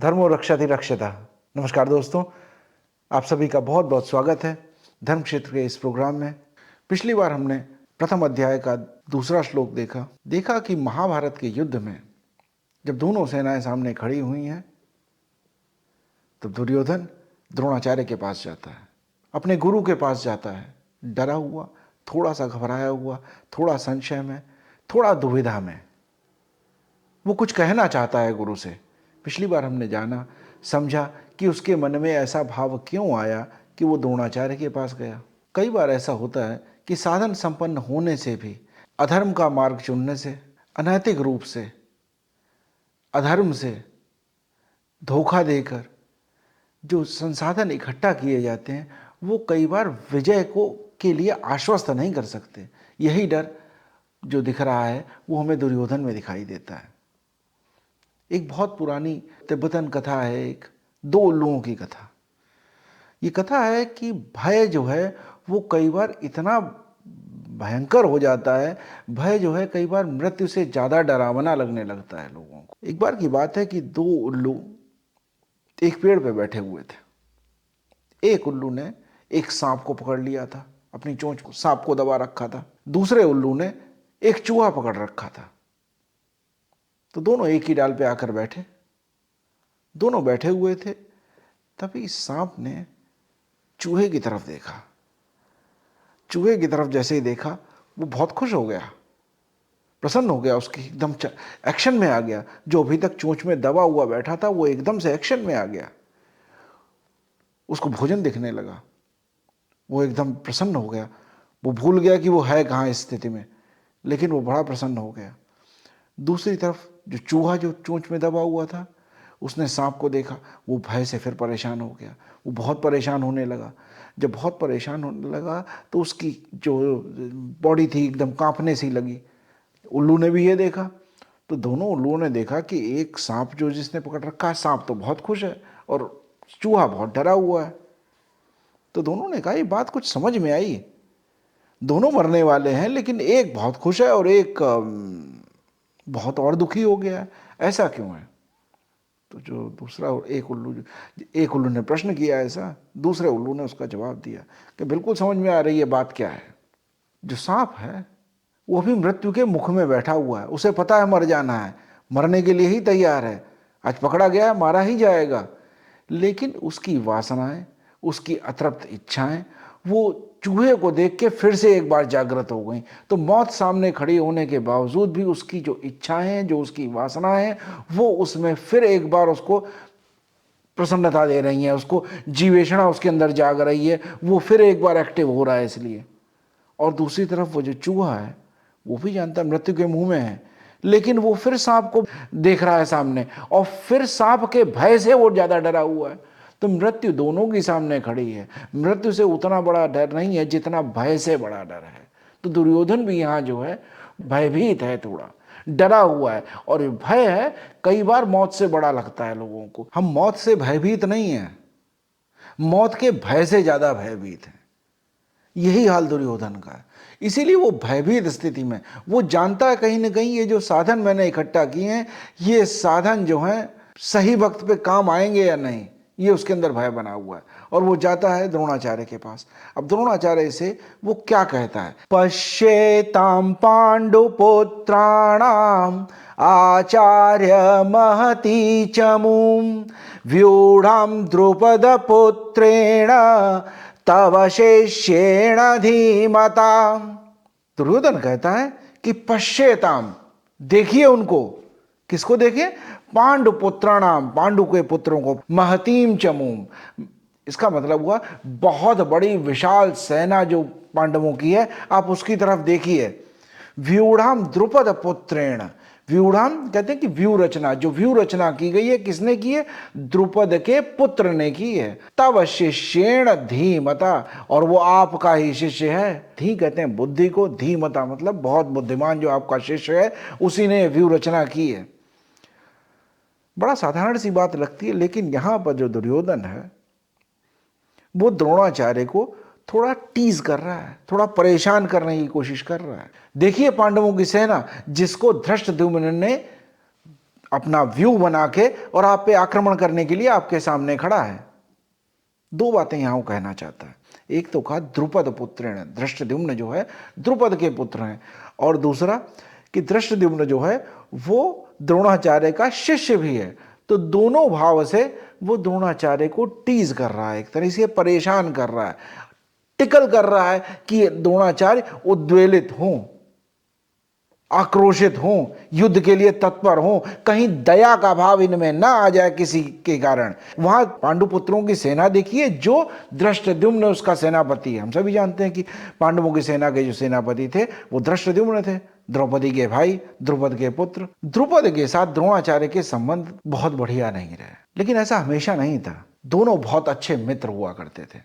धर्मो रक्षति रक्षता। नमस्कार दोस्तों, आप सभी का बहुत बहुत स्वागत है धर्म क्षेत्र के इस प्रोग्राम में। पिछली बार हमने प्रथम अध्याय का दूसरा श्लोक देखा कि महाभारत के युद्ध में जब दोनों सेनाएं सामने खड़ी हुई हैं तब दुर्योधन द्रोणाचार्य के पास जाता है, अपने गुरु के पास जाता है, डरा हुआ, थोड़ा सा घबराया हुआ, थोड़ा संशय में, थोड़ा दुविधा में। वो कुछ कहना चाहता है गुरु से। पिछली बार हमने जाना समझा कि उसके मन में ऐसा भाव क्यों आया कि वो द्रोणाचार्य के पास गया। कई बार ऐसा होता है कि साधन संपन्न होने से भी अधर्म का मार्ग चुनने से, अनैतिक रूप से, अधर्म से धोखा देकर जो संसाधन इकट्ठा किए जाते हैं वो कई बार विजय को के लिए आश्वस्त नहीं कर सकते। यही डर जो दिख रहा है वो हमें दुर्योधन में दिखाई देता है। एक बहुत पुरानी तिब्बतन कथा है, एक दो उल्लुओं की कथा। ये कथा है कि भय जो है वो कई बार इतना भयंकर हो जाता है, भय जो है कई बार मृत्यु से ज़्यादा डरावना लगने लगता है लोगों को। एक बार की बात है कि दो उल्लू एक पेड़ पे बैठे हुए थे। एक उल्लू ने एक सांप को पकड़ लिया था, अपनी चोंच को सांप को दबा रखा था। दूसरे उल्लू ने एक चूहा पकड़ रखा था। तो दोनों एक ही डाल पे आकर बैठे, दोनों बैठे हुए थे। तभी सांप ने चूहे की तरफ देखा। चूहे की तरफ जैसे ही देखा वो बहुत खुश हो गया, प्रसन्न हो गया, उसकी एकदम एक्शन में आ गया। जो अभी तक चोंच में दबा हुआ बैठा था वो एकदम से एक्शन में आ गया। उसको भोजन दिखने लगा, वो एकदम प्रसन्न हो गया। वो भूल गया कि वो है कहाँ इस स्थिति में, लेकिन वो बड़ा प्रसन्न हो गया। दूसरी तरफ जो चूहा जो चोंच में दबा हुआ था उसने सांप को देखा, वो भय से फिर परेशान हो गया। वो बहुत परेशान होने लगा। जब बहुत परेशान होने लगा तो उसकी जो बॉडी थी एकदम कांपने सी लगी। उल्लू ने भी ये देखा। तो दोनों उल्लुओं ने देखा कि एक सांप जो जिसने पकड़ रखा है, सांप तो बहुत खुश है और चूहा बहुत डरा हुआ है। तो दोनों ने कहा ये बात कुछ समझ में आई, दोनों मरने वाले हैं लेकिन एक बहुत खुश है और एक बहुत और दुखी हो गया है, ऐसा क्यों है? तो जो दूसरा एक उल्लू ने प्रश्न किया ऐसा, दूसरे उल्लू ने उसका जवाब दिया कि बिल्कुल समझ में आ रही है बात क्या है। जो सांप है वो भी मृत्यु के मुख में बैठा हुआ है, उसे पता है मर जाना है, मरने के लिए ही तैयार है। आज पकड़ा गया, मारा ही जाएगा। लेकिन उसकी वासनाएं, उसकी अतृप्त इच्छाएं वो चूहे को देख के फिर से एक बार जागृत हो गई। तो मौत सामने खड़ी होने के बावजूद भी उसकी जो इच्छाएं हैं, जो उसकी वासनाएं हैं, वो उसमें फिर एक बार उसको प्रसन्नता दे रही हैं, उसको जीवेषणा उसके अंदर जाग रही है, वो फिर एक बार एक्टिव हो रहा है इसलिए। और दूसरी तरफ वो जो चूहा है वो भी जानता है मृत्यु के मुंह में है, लेकिन वो फिर सांप को देख रहा है सामने और फिर सांप के भय से वो ज्यादा डरा हुआ है। तो मृत्यु दोनों की सामने खड़ी है। मृत्यु से उतना बड़ा डर नहीं है जितना भय से बड़ा डर है। तो दुर्योधन भी यहाँ जो है भयभीत है, थोड़ा डरा हुआ है। और भय है कई बार मौत से बड़ा लगता है लोगों को। हम मौत से भयभीत नहीं है, मौत के भय से ज्यादा भयभीत है। यही हाल दुर्योधन का है। इसीलिए वो भयभीत स्थिति में वो जानता है कहीं ना कहीं ये जो साधन मैंने इकट्ठा किए हैं ये साधन जो हैं सही वक्त पे काम आएंगे या नहीं, ये उसके अंदर भय बना हुआ है। और वो जाता है द्रोणाचार्य के पास। अब द्रोणाचार्य से वो क्या कहता है, पश्येताम पांडुपुत्राणाम आचार्य महती चमूम व्यूढ़ाम द्रुपद पुत्रेण तव शिष्येण धीमता। दुर्योधन कहता है कि पश्येताम, देखिए उनको। किसको देखे? पांडु पुत्राणाम, पांडु के पुत्रों को, महतीम चमूम, इसका मतलब हुआ बहुत बड़ी विशाल सेना जो पांडवों की है, आप उसकी तरफ देखिए। व्यूढ़ाम द्रुपद पुत्रेण, व्यूढ़ाम कहते हैं कि व्यू रचना, जो व्यू रचना की गई है किसने की है? द्रुपद के पुत्र ने की है। तब शिष्येण धीमता, और वो आपका ही शिष्य है। धी कहते हैं बुद्धि को, धीमता मतलब बहुत बुद्धिमान जो आपका शिष्य है उसी ने व्यू रचना की है। बड़ा साधारण सी बात लगती है, लेकिन यहां पर जो दुर्योधन है वो द्रोणाचार्य को थोड़ा टीज कर रहा है, थोड़ा परेशान करने की कोशिश कर रहा है। देखिए पांडवों की सेना जिसको धृष्टद्युम्न ने अपना व्यू बना के और आप पे आक्रमण करने के लिए आपके सामने खड़ा है। दो बातें यहां वो कहना चाहता है। एक तो कहा द्रुपद पुत्र, धृष्टद्युम्न जो है द्रुपद के पुत्र हैं, और दूसरा कि धृष्टद्युम्न जो है वो द्रोणाचार्य का शिष्य भी है। तो दोनों भाव से वो द्रोणाचार्य को टीज कर रहा है, एक तरह से परेशान कर रहा है, टिकल कर रहा है कि द्रोणाचार्य उद्वेलित हों, आक्रोशित हों, युद्ध के लिए तत्पर हों, कहीं दया का भाव इनमें ना आ जाए किसी के कारण। वहां पांडुपुत्रों की सेना देखिए, जो धृष्टद्युम्न उसका सेनापति है। हम सभी जानते हैं कि पांडवों की सेना के जो सेनापति थे वो धृष्टद्युम्न थे, द्रौपदी के भाई, द्रुपद के पुत्र। द्रुपद के साथ द्रोणाचार्य के संबंध बहुत बढ़िया नहीं रहे, लेकिन ऐसा हमेशा नहीं था। दोनों बहुत अच्छे मित्र हुआ करते थे।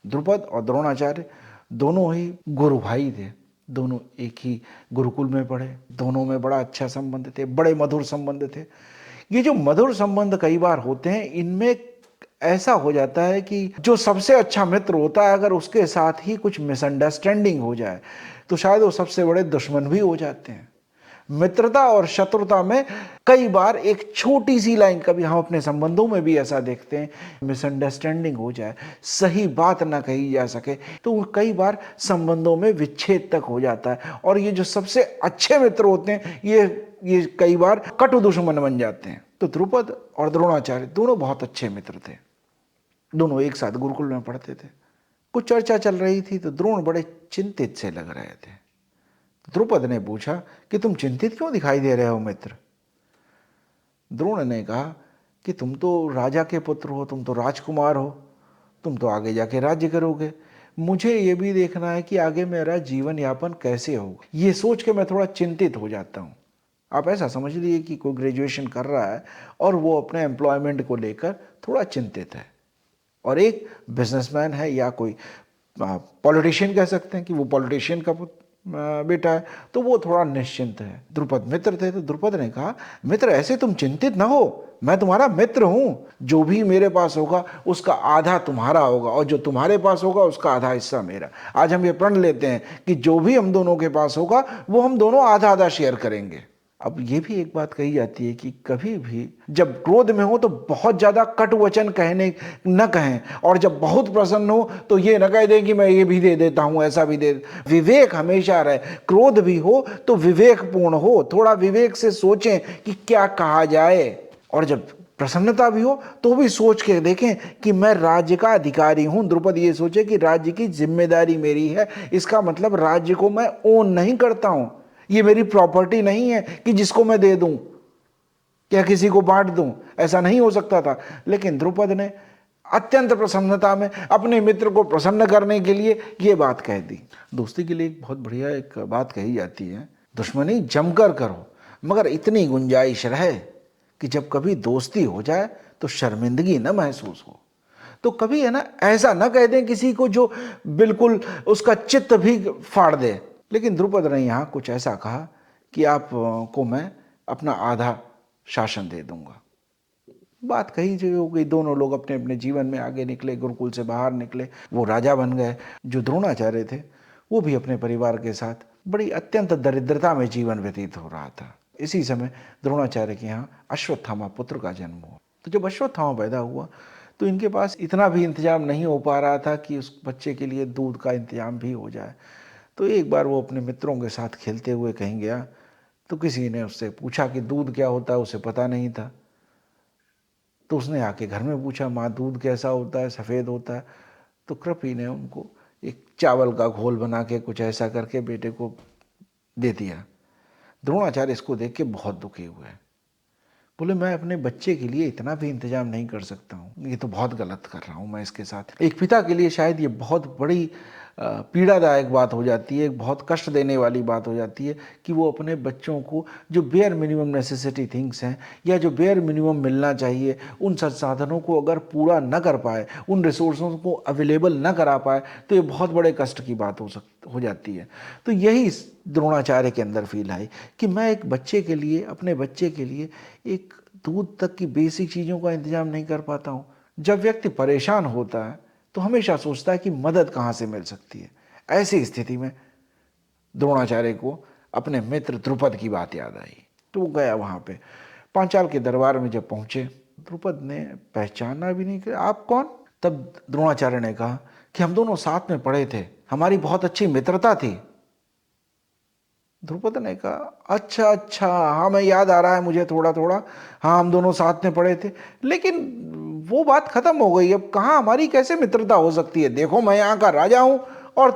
द्रुपद और द्रोणाचार्य दोनों ही गुरु भाई थे, दोनों एक ही गुरुकुल में पढ़े, दोनों में बड़ा अच्छा संबंध थे, बड़े मधुर संबंध थे। ये जो मधुर संबंध कई बार होते हैं, इनमें ऐसा हो जाता है कि जो सबसे अच्छा मित्र होता है, अगर उसके साथ ही कुछ मिसअंडरस्टैंडिंग हो जाए तो शायद वो सबसे बड़े दुश्मन भी हो जाते हैं। मित्रता और शत्रुता में कई बार एक छोटी सी लाइन, कभी हम अपने संबंधों में भी ऐसा देखते हैं, मिसअंडरस्टैंडिंग हो जाए, सही बात ना कही जा सके, तो कई बार संबंधों में विच्छेद तक हो जाता है। और ये जो सबसे अच्छे मित्र होते हैं, ये कई बार कटु दुश्मन बन जाते हैं। तो द्रुपद और द्रोणाचार्य दोनों बहुत अच्छे मित्र थे, दोनों एक साथ गुरुकुल में पढ़ते थे। कुछ चर्चा चल रही थी तो द्रोण बड़े चिंतित से लग रहे थे। द्रुपद ने पूछा कि तुम चिंतित क्यों दिखाई दे रहे हो मित्र? द्रोण ने कहा कि तुम तो राजा के पुत्र हो, तुम तो राजकुमार हो, तुम तो आगे जाके राज्य करोगे। मुझे ये भी देखना है कि आगे मेरा जीवन यापन कैसे होगा। ये सोच के मैं थोड़ा चिंतित हो जाता हूँ। आप ऐसा समझ लीजिए कि कोई ग्रेजुएशन कर रहा है और वो अपने एम्प्लॉयमेंट को लेकर थोड़ा चिंतित है, और एक बिजनेसमैन है या कोई पॉलिटिशियन कह सकते हैं कि वो पॉलिटिशियन का बेटा है, तो वो थोड़ा निश्चिंत है। द्रुपद मित्र थे, तो द्रुपद ने कहा, मित्र ऐसे तुम चिंतित ना हो, मैं तुम्हारा मित्र हूं। जो भी मेरे पास होगा उसका आधा तुम्हारा होगा, और जो तुम्हारे पास होगा उसका आधा हिस्सा मेरा। आज हम ये प्रण लेते हैं कि जो भी हम दोनों के पास होगा वो हम दोनों आधा आधा शेयर करेंगे। अब ये भी एक बात कही जाती है कि कभी भी जब क्रोध में हो तो बहुत ज्यादा कट वचन कहने न कहें, और जब बहुत प्रसन्न हो तो ये न कह दें कि मैं ये भी दे देता हूं, ऐसा भी दे। विवेक हमेशा रहे, क्रोध भी हो तो विवेकपूर्ण हो, थोड़ा विवेक से सोचें कि क्या कहा जाए। और जब प्रसन्नता भी हो तो भी सोच के देखें कि मैं राज्य का अधिकारी हूं। द्रुपद ये सोचे कि राज्य की जिम्मेदारी मेरी है, इसका मतलब राज्य को मैं ओन नहीं करता हूं, ये मेरी प्रॉपर्टी नहीं है कि जिसको मैं दे दूं, क्या किसी को बांट दूं, ऐसा नहीं हो सकता था। लेकिन द्रुपद ने अत्यंत प्रसन्नता में अपने मित्र को प्रसन्न करने के लिए ये बात कह दी। दोस्ती के लिए एक बहुत बढ़िया एक बात कही जाती है, दुश्मनी जमकर करो मगर इतनी गुंजाइश रहे कि जब कभी दोस्ती हो जाए तो शर्मिंदगी न महसूस हो। तो कभी है ना, ऐसा ना कह दें किसी को जो बिल्कुल उसका चित्त भी फाड़ दे। लेकिन द्रुपद ने यहाँ कुछ ऐसा कहा कि आप को मैं अपना आधा शासन दे दूंगा। बात कही जो हो गई, दोनों लोग अपने अपने जीवन में आगे निकले, गुरुकुल से बाहर निकले, वो राजा बन गए। जो द्रोणाचार्य थे वो भी अपने परिवार के साथ बड़ी अत्यंत दरिद्रता में जीवन व्यतीत हो रहा था। इसी समय द्रोणाचार्य के यहाँ अश्वत्थामा पुत्र का जन्म हुआ। तो जब अश्वत्थामा पैदा हुआ तो इनके पास इतना भी इंतजाम नहीं हो पा रहा था कि उस बच्चे के लिए दूध का इंतजाम भी हो जाए। तो एक बार वो अपने मित्रों के साथ खेलते हुए कहीं गया तो किसी ने उससे पूछा कि दूध क्या होता है, उसे पता नहीं था। तो उसने आके घर में पूछा, माँ दूध कैसा होता है, सफ़ेद होता है? तो कृपी ने उनको एक चावल का घोल बना के कुछ ऐसा करके बेटे को दे दिया। द्रोणाचार्य इसको देख के बहुत दुखी हुए, बोले मैं अपने बच्चे के लिए इतना भी इंतजाम नहीं कर सकता हूँ, ये तो बहुत गलत कर रहा हूँ मैं इसके साथ। एक पिता के लिए शायद ये बहुत बड़ी पीड़ादायक बात हो जाती है, एक बहुत कष्ट देने वाली बात हो जाती है कि वो अपने बच्चों को जो बेयर मिनिमम नेसेसिटी थिंग्स हैं या जो बेयर मिनिमम मिलना चाहिए उन संसाधनों को अगर पूरा न कर पाए, उन रिसोर्सों को अवेलेबल न करा पाए, तो ये बहुत बड़े कष्ट की बात हो जाती है। तो यही द्रोणाचार्य के अंदर फील आई कि मैं एक बच्चे के लिए, अपने बच्चे के लिए एक दूध तक की बेसिक चीज़ों का इंतजाम नहीं कर पाता हूँ। जब व्यक्ति परेशान होता है तो हमेशा सोचता है कि मदद कहाँ से मिल सकती है। ऐसी स्थिति में द्रोणाचार्य को अपने मित्र द्रुपद की बात याद आई, तो वो गया वहाँ पे। पांचाल के दरबार में जब पहुंचे, द्रुपद ने पहचाना भी नहीं कि आप कौन। तब द्रोणाचार्य ने कहा कि हम दोनों साथ में पढ़े थे, हमारी बहुत अच्छी मित्रता थी। द्रुपद ने कहा अच्छा अच्छा, हाँ मैं याद आ रहा है मुझे थोड़ा थोड़ा, हाँ हम दोनों साथ में पढ़े थे, लेकिन वो बात खत्म हो गई, अब कहाँ हमारी कैसे मित्रता हो सकती है। देखो मैं यहाँ का राजा हूं और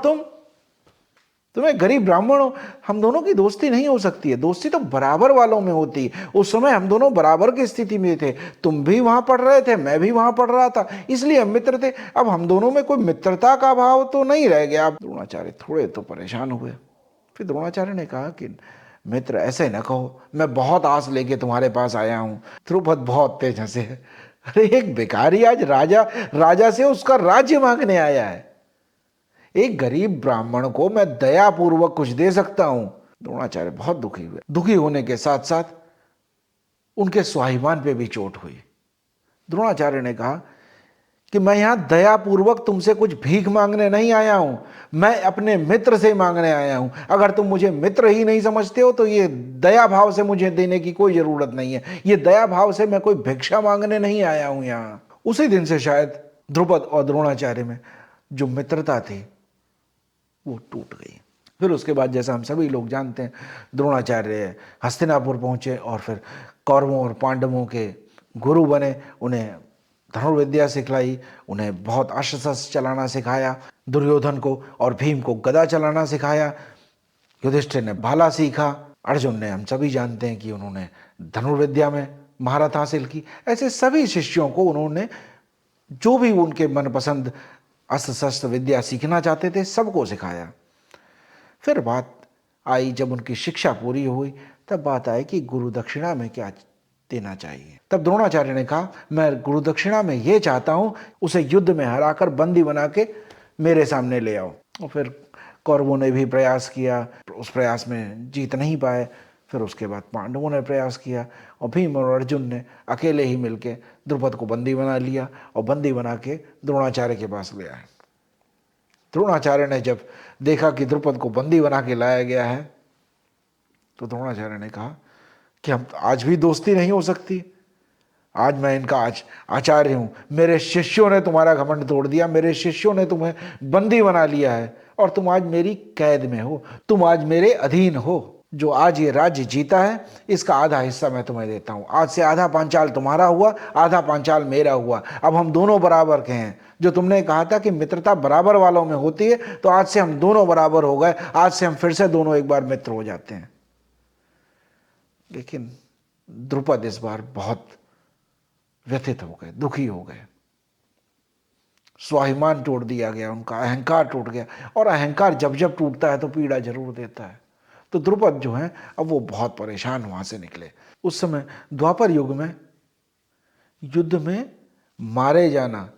तुम्हें गरीब ब्राह्मण हो, हम दोनों की दोस्ती नहीं हो सकती है। दोस्ती तो बराबर वालों में होती है। उस समय हम दोनों बराबर की स्थिति में थे, तुम भी वहां पढ़ रहे थे, मैं भी वहां पढ़ रहा था, इसलिए हम मित्र थे। अब हम दोनों में कोई मित्रता का भाव तो नहीं रह गया। द्रोणाचार्य थोड़े तो परेशान हुए। फिर द्रोणाचार्य ने कहा कि मित्र ऐसे न कहो, मैं बहुत आस लेके तुम्हारे पास आया हूं। द्रुपद बहुत तेज हंसे। अरे एक भिखारी आज राजा से उसका राज्य मांगने आया है, एक गरीब ब्राह्मण को मैं दया पूर्वक कुछ दे सकता हूं। द्रोणाचार्य बहुत दुखी हुए। दुखी होने के साथ साथ उनके स्वाभिमान पे भी चोट हुई। द्रोणाचार्य ने कहा कि मैं यहां दया पूर्वक तुमसे कुछ भीख मांगने नहीं आया हूं, मैं अपने मित्र से मांगने आया हूं। अगर तुम मुझे मित्र ही नहीं समझते हो तो ये दया भाव से मुझे देने की कोई जरूरत नहीं है। ये दया भाव से मैं कोई भिक्षा मांगने नहीं आया हूं यहां। उसी दिन से शायद द्रुपद और द्रोणाचार्य में जो मित्रता थी वो टूट गई। फिर उसके बाद जैसा हम सभी लोग जानते हैं, द्रोणाचार्य हस्तिनापुर पहुंचे और फिर कौरवों और पांडवों के गुरु बने, उन्हें धनुर्विद्या सिखलाई, उन्हें बहुत अस्त्र शस्त्र चलाना सिखाया, दुर्योधन को और भीम को गदा चलाना सिखाया, युधिष्ठिर ने भाला सीखा, अर्जुन ने हम सभी जानते हैं कि उन्होंने धनुर्विद्या में महारत हासिल की। ऐसे सभी शिष्यों को उन्होंने जो भी उनके मनपसंद अस्त्र शस्त्र विद्या सीखना चाहते थे सबको सिखाया। फिर बात आई, जब उनकी शिक्षा पूरी हुई तब बात आई कि गुरु दक्षिणा में क्या देना चाहिए। तब द्रोणाचार्य ने कहा मैं गुरु दक्षिणा में ये चाहता हूं, उसे युद्ध में हराकर बंदी बना के मेरे सामने ले आओ। और फिर कौरवों ने भी प्रयास किया, उस प्रयास में जीत नहीं पाए। फिर उसके बाद पांडवों ने प्रयास किया और भीम और अर्जुन ने अकेले ही मिलके द्रुपद को बंदी बना लिया और बंदी बना के द्रोणाचार्य के पास ले आए। द्रोणाचार्य ने जब देखा कि द्रुपद को बंदी बना के लाया गया है तो द्रोणाचार्य ने कहा कि हम आज भी दोस्ती नहीं हो सकती, आज मैं इनका आचार्य हूं, मेरे शिष्यों ने तुम्हारा घमंड तोड़ दिया, मेरे शिष्यों ने तुम्हें बंदी बना लिया है और तुम आज मेरी कैद में हो, तुम आज मेरे अधीन हो। जो आज ये राज्य जीता है इसका आधा हिस्सा मैं तुम्हें देता हूं। आज से आधा पांचाल तुम्हारा हुआ, आधा पांचाल मेरा हुआ, अब हम दोनों बराबर के हैं। जो तुमने कहा था कि मित्रता बराबर वालों में होती है, तो आज से हम दोनों बराबर हो गए, आज से हम फिर से दोनों एक बार मित्र हो जाते हैं। लेकिन द्रुपद इस बार बहुत व्यथित हो गए, दुखी हो गए, स्वाभिमान तोड़ दिया गया, उनका अहंकार टूट गया। और अहंकार जब जब टूटता है तो पीड़ा जरूर देता है। तो द्रुपद जो है अब वो बहुत परेशान वहां से निकले। उस समय द्वापर युग में युद्ध में मारे जाना,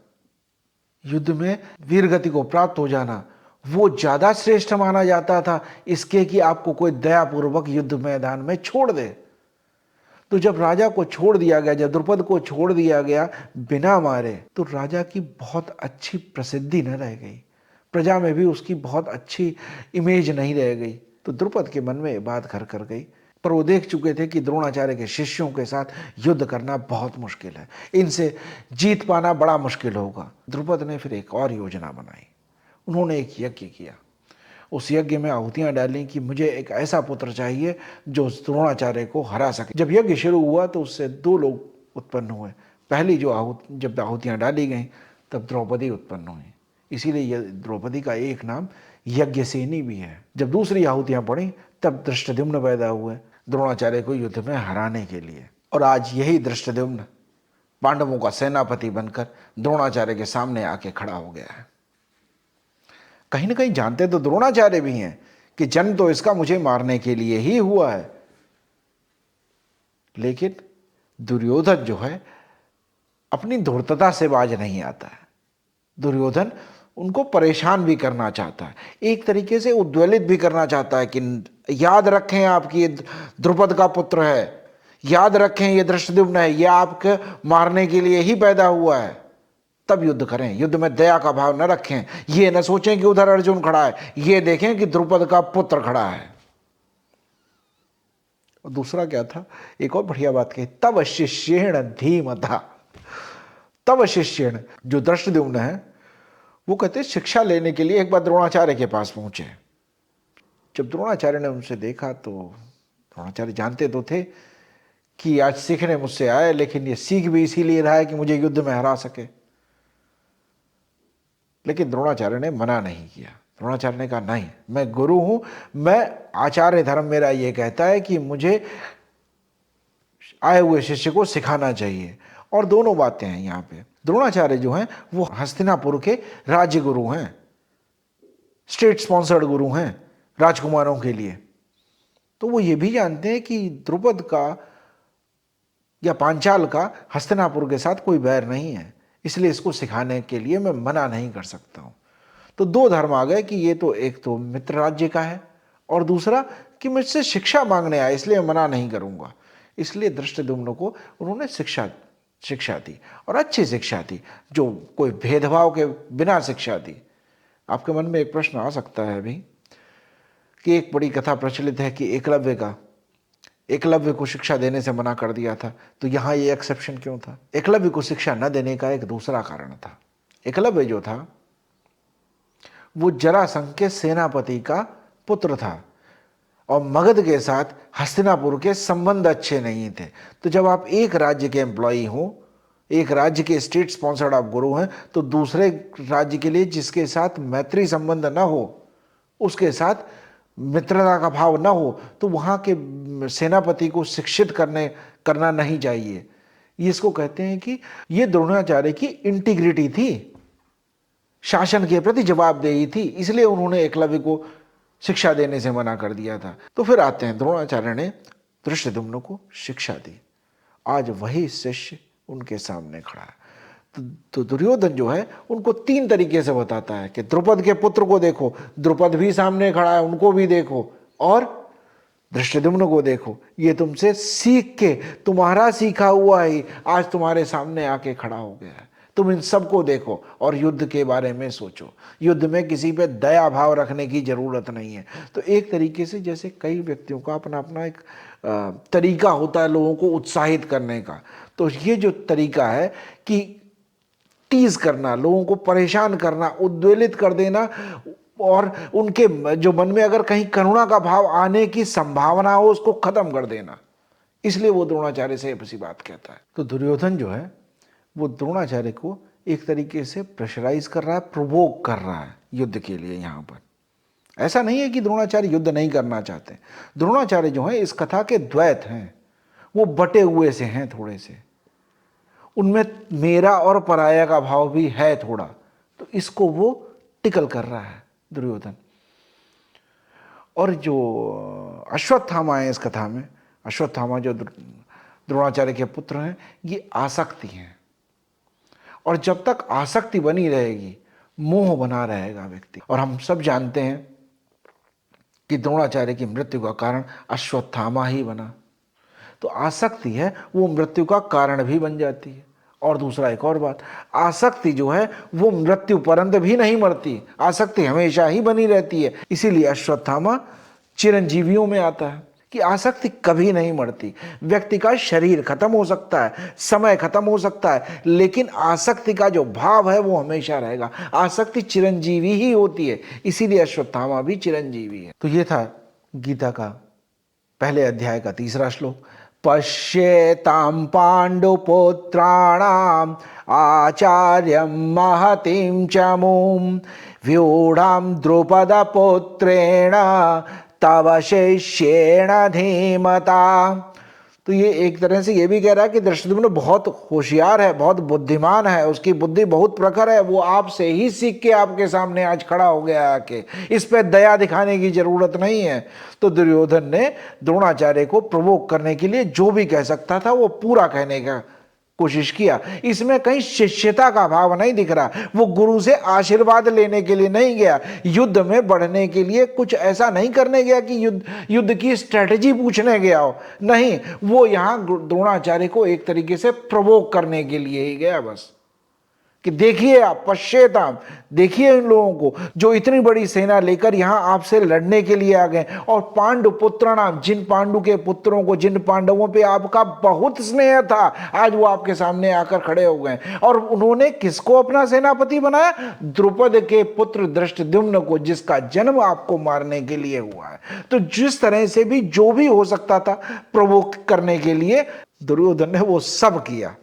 युद्ध में वीरगति को प्राप्त हो जाना, वो ज्यादा श्रेष्ठ माना जाता था इसके कि आपको कोई दयापूर्वक युद्ध मैदान में छोड़ दे। तो जब राजा को छोड़ दिया गया, जब द्रुपद को छोड़ दिया गया बिना मारे, तो राजा की बहुत अच्छी प्रसिद्धि न रह गई, प्रजा में भी उसकी बहुत अच्छी इमेज नहीं रह गई। तो द्रुपद के मन में ये बात घर कर गई, पर वो देख चुके थे कि द्रोणाचार्य के शिष्यों के साथ युद्ध करना बहुत मुश्किल है, इनसे जीत पाना बड़ा मुश्किल होगा। द्रुपद ने फिर एक और योजना बनाई। उन्होंने एक यज्ञ किया। उस यज्ञ में आहुतियां डाली कि मुझे एक ऐसा पुत्र चाहिए जो द्रोणाचार्य को हरा सके। जब यज्ञ शुरू हुआ तो उससे दो लोग उत्पन्न हुए। पहली जब आहुतियां डाली गई तब द्रौपदी उत्पन्न हुई, इसीलिए द्रौपदी का एक नाम यज्ञसेनी भी है। जब दूसरी आहुतियां पड़ी तब धृष्टद्युम्न पैदा हुए द्रोणाचार्य को युद्ध में हराने के लिए। और आज यही धृष्टद्युम्न पांडवों का सेनापति बनकर द्रोणाचार्य के सामने आके खड़ा हो गया है। कहीं ना कहीं जानते तो द्रोणाचार्य भी हैं कि जन्म तो इसका मुझे मारने के लिए ही हुआ है, लेकिन दुर्योधन जो है अपनी धूर्तता से बाज नहीं आता है। दुर्योधन उनको परेशान भी करना चाहता है, एक तरीके से उद्वेलित भी करना चाहता है कि याद रखें आपकी ये द्रुपद का पुत्र है, याद रखें ये धृष्टद्युम्न है, ये आपके मारने के लिए ही पैदा हुआ है, तब युद्ध करें, युद्ध में दया का भाव न रखें। ये न सोचें कि उधर अर्जुन खड़ा है, ये देखें कि द्रुपद का पुत्र खड़ा है। और दूसरा क्या था, एक और बढ़िया बात कही, तब शिष्येण धीमता। तब शिष्येण, जो धृष्टद्युम्न है वो कहते हैं शिक्षा लेने के लिए एक बार द्रोणाचार्य के पास पहुंचे। जब द्रोणाचार्य ने उनसे देखा तो द्रोणाचार्य जानते तो थे कि आज सीखने मुझसे आए, लेकिन ये सीख भी इसीलिए रहा है कि मुझे युद्ध में हरा सके। लेकिन द्रोणाचार्य ने मना नहीं किया। द्रोणाचार्य ने कहा नहीं, मैं गुरु हूं, मैं आचार्य धर्म मेरा ये कहता है कि मुझे आए हुए शिष्य को सिखाना चाहिए। और दोनों बातें हैं यहाँ पे। द्रोणाचार्य जो हैं वो हस्तिनापुर के राज्य गुरु हैं, स्टेट स्पॉन्सर्ड गुरु हैं राजकुमारों के लिए। तो वो ये भी जानते हैं कि द्रुपद का या पांचाल का हस्तिनापुर के साथ कोई बैर नहीं है, इसलिए इसको सिखाने के लिए मैं मना नहीं कर सकता हूं। तो दो धर्म आ गए कि ये तो एक तो मित्र राज्य का है और दूसरा कि मुझसे शिक्षा मांगने आए, इसलिए मैं मना नहीं करूंगा। इसलिए धृष्टद्युम्न को उन्होंने शिक्षा दी और अच्छी शिक्षा दी, जो कोई भेदभाव के बिना शिक्षा दी। आपके मन में एक प्रश्न आ सकता है अभी कि एक बड़ी कथा प्रचलित है कि एकलव्य को शिक्षा देने से मना कर दिया था, तो यहाँ ये एक्सेप्शन क्यों था? एकलव्य को शिक्षा न देने का एक दूसरा कारण था। एकलव्य जो था वो जरासंध के सेनापति का पुत्र था और मगध के साथ हस्तिनापुर के संबंध अच्छे नहीं थे। तो जब आप एक राज्य के एम्प्लॉई हो, एक राज्य के स्टेट स्पॉन्सर्ड आप गुरु हैं, तो दूसरे राज्य के लिए जिसके साथ मैत्री संबंध न हो, उसके साथ मित्रता का भाव न हो, तो वहाँ के सेनापति को शिक्षित करना नहीं चाहिए। ये इसको कहते हैं कि ये द्रोणाचार्य की इंटीग्रिटी थी, शासन के प्रति जवाबदेही थी, इसलिए उन्होंने एकलव्य को शिक्षा देने से मना कर दिया था। तो फिर आते हैं, द्रोणाचार्य ने धृष्टद्युम्न को शिक्षा दी। आज वही शिष्य उनके सामने खड़ा है। तो दुर्योधन जो है उनको तीन तरीके से बताता है कि द्रुपद के पुत्र को देखो, द्रुपद भी सामने खड़ा है, उनको भी देखो, और धृष्टद्युम्न को देखो, ये तुमसे सीख के तुम्हारा सीखा हुआ ही आज तुम्हारे सामने आके खड़ा हो गया है। तुम इन सबको देखो और युद्ध के बारे में सोचो। युद्ध में किसी पे दया भाव रखने की जरूरत नहीं है। तो एक तरीके से जैसे कई व्यक्तियों का अपना अपना एक तरीका होता है लोगों को उत्साहित करने का, तो ये जो तरीका है कि टीज करना, लोगों को परेशान करना, उद्वेलित कर देना, और उनके जो मन में अगर कहीं करुणा का भाव आने की संभावना हो उसको खत्म कर देना, इसलिए वो द्रोणाचार्य से ऐसी बात कहता है। तो दुर्योधन जो है वो द्रोणाचार्य को एक तरीके से प्रेशराइज कर रहा है, प्रोवोक कर रहा है युद्ध के लिए। यहाँ पर ऐसा नहीं है कि द्रोणाचार्य युद्ध नहीं करना चाहते। द्रोणाचार्य जो है इस कथा के द्वैत हैं, वो बटे हुए से हैं थोड़े से, उनमें मेरा और पराया का भाव भी है थोड़ा, तो इसको वो टिकल कर रहा है दुर्योधन। और जो अश्वत्थामा है इस कथा में, अश्वत्थामा जो द्रोणाचार्य के पुत्र हैं, ये आसक्ति हैं, और जब तक आसक्ति बनी रहेगी मोह बना रहेगा व्यक्ति। और हम सब जानते हैं कि द्रोणाचार्य की मृत्यु का कारण अश्वत्थामा ही बना। तो आसक्ति है वो मृत्यु का कारण भी बन जाती है। और दूसरा एक और बात, आसक्ति जो है वो मृत्यु पर्यंत भी नहीं मरती, आसक्ति हमेशा ही बनी रहती है। इसीलिए अश्वत्थामा चिरंजीवियों में आता है कि आसक्ति कभी नहीं मरती। व्यक्ति का शरीर खत्म हो सकता है, समय खत्म हो सकता है, लेकिन आसक्ति का जो भाव है वो हमेशा रहेगा। आसक्ति चिरंजीवी ही होती है, इसीलिए अश्वत्थामा भी चिरंजीवी है। तो ये था गीता का पहले अध्याय का तीसरा श्लोक। पश्येतां पांडुपुत्राणाम आचार्यं महतीं च मूं व्यूढ़ां द्रुपदपुत्रेण तव शिष्येण धीमता। तो ये एक तरह से ये भी कह रहा है कि धृष्टद्युम्न बहुत होशियार है, बहुत बुद्धिमान है, उसकी बुद्धि बहुत प्रखर है, वो आपसे ही सीख के आपके सामने आज खड़ा हो गया आके, इस पे दया दिखाने की जरूरत नहीं है। तो दुर्योधन ने द्रोणाचार्य को प्रवोक करने के लिए जो भी कह सकता था वो पूरा कहने का कोशिश किया। इसमें कहीं शिष्यता का भाव नहीं दिख रहा, वो गुरु से आशीर्वाद लेने के लिए नहीं गया, युद्ध में बढ़ने के लिए कुछ ऐसा नहीं करने गया कि युद्ध की स्ट्रेटजी पूछने गया हो, नहीं, वो यहां द्रोणाचार्य को एक तरीके से प्रवोक करने के लिए ही गया बस, कि देखिए आप पश्चेताप, देखिए इन लोगों को जो इतनी बड़ी सेना लेकर यहां आपसे लड़ने के लिए आ गए, और पांडु पुत्र नाम, जिन पांडु के पुत्रों को, जिन पांडवों पे आपका बहुत स्नेह था, आज वो आपके सामने आकर खड़े हो गए। और उन्होंने किसको अपना सेनापति बनाया? द्रुपद के पुत्र धृष्टद्युम्न को, जिसका जन्म आपको मारने के लिए हुआ है। तो जिस तरह से भी जो भी हो सकता था प्रोवोक करने के लिए, दुर्योधन ने वो सब किया।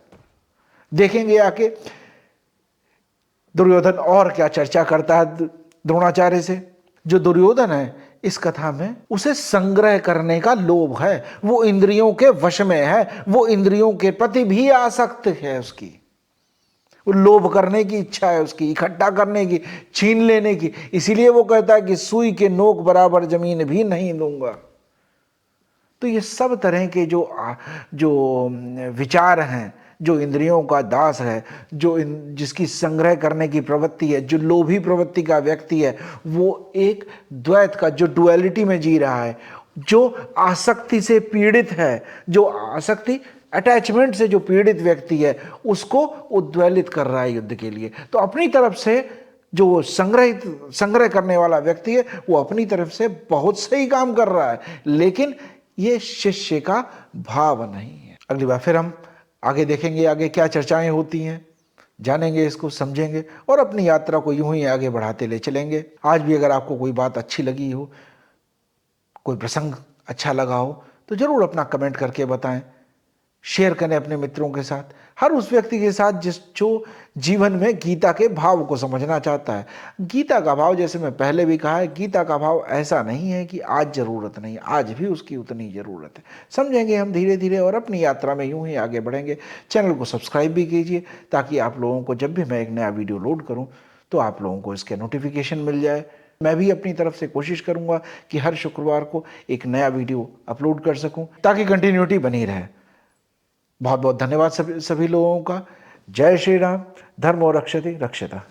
देखेंगे आके दुर्योधन और क्या चर्चा करता है द्रोणाचार्य से। जो दुर्योधन है इस कथा में, उसे संग्रह करने का लोभ है, वो इंद्रियों के वश में है, वो इंद्रियों के प्रति भी आसक्त है, उसकी वो लोभ करने की इच्छा है, उसकी इकट्ठा करने की, छीन लेने की। इसीलिए वो कहता है कि सुई के नोक बराबर जमीन भी नहीं दूंगा। तो ये सब तरह के जो विचार हैं, जो इंद्रियों का दास है, जिसकी संग्रह करने की प्रवृत्ति है, जो लोभी प्रवृत्ति का व्यक्ति है, वो एक द्वैत का, जो डुअलिटी में जी रहा है, जो आसक्ति से पीड़ित है, जो आसक्ति अटैचमेंट से जो पीड़ित व्यक्ति है, उसको उद्वेलित कर रहा है युद्ध के लिए। तो अपनी तरफ से जो संग्रह करने वाला व्यक्ति है, वो अपनी तरफ से बहुत सही काम कर रहा है, लेकिन ये शिष्य का भाव नहीं है। अगली बार फिर हम आगे देखेंगे, आगे क्या चर्चाएं होती हैं, जानेंगे, इसको समझेंगे और अपनी यात्रा को यूं ही आगे बढ़ाते ले चलेंगे। आज भी अगर आपको कोई बात अच्छी लगी हो, कोई प्रसंग अच्छा लगा हो, तो जरूर अपना कमेंट करके बताएं, शेयर करें अपने मित्रों के साथ, हर उस व्यक्ति के साथ जो जीवन में गीता के भाव को समझना चाहता है। गीता का भाव, जैसे मैं पहले भी कहा है, गीता का भाव ऐसा नहीं है कि आज जरूरत नहीं, आज भी उसकी उतनी जरूरत है। समझेंगे हम धीरे धीरे और अपनी यात्रा में यूं ही आगे बढ़ेंगे। चैनल को सब्सक्राइब भी कीजिए, ताकि आप लोगों को जब भी मैं एक नया वीडियो लोड करूं तो आप लोगों को इसके नोटिफिकेशन मिल जाए। मैं भी अपनी तरफ से कोशिश करूंगा कि हर शुक्रवार को एक नया वीडियो अपलोड कर सकूं, ताकि कंटिन्यूटी बनी रहे। बहुत बहुत धन्यवाद सभी लोगों का। जय श्री राम। धर्मो रक्षति रक्षिता।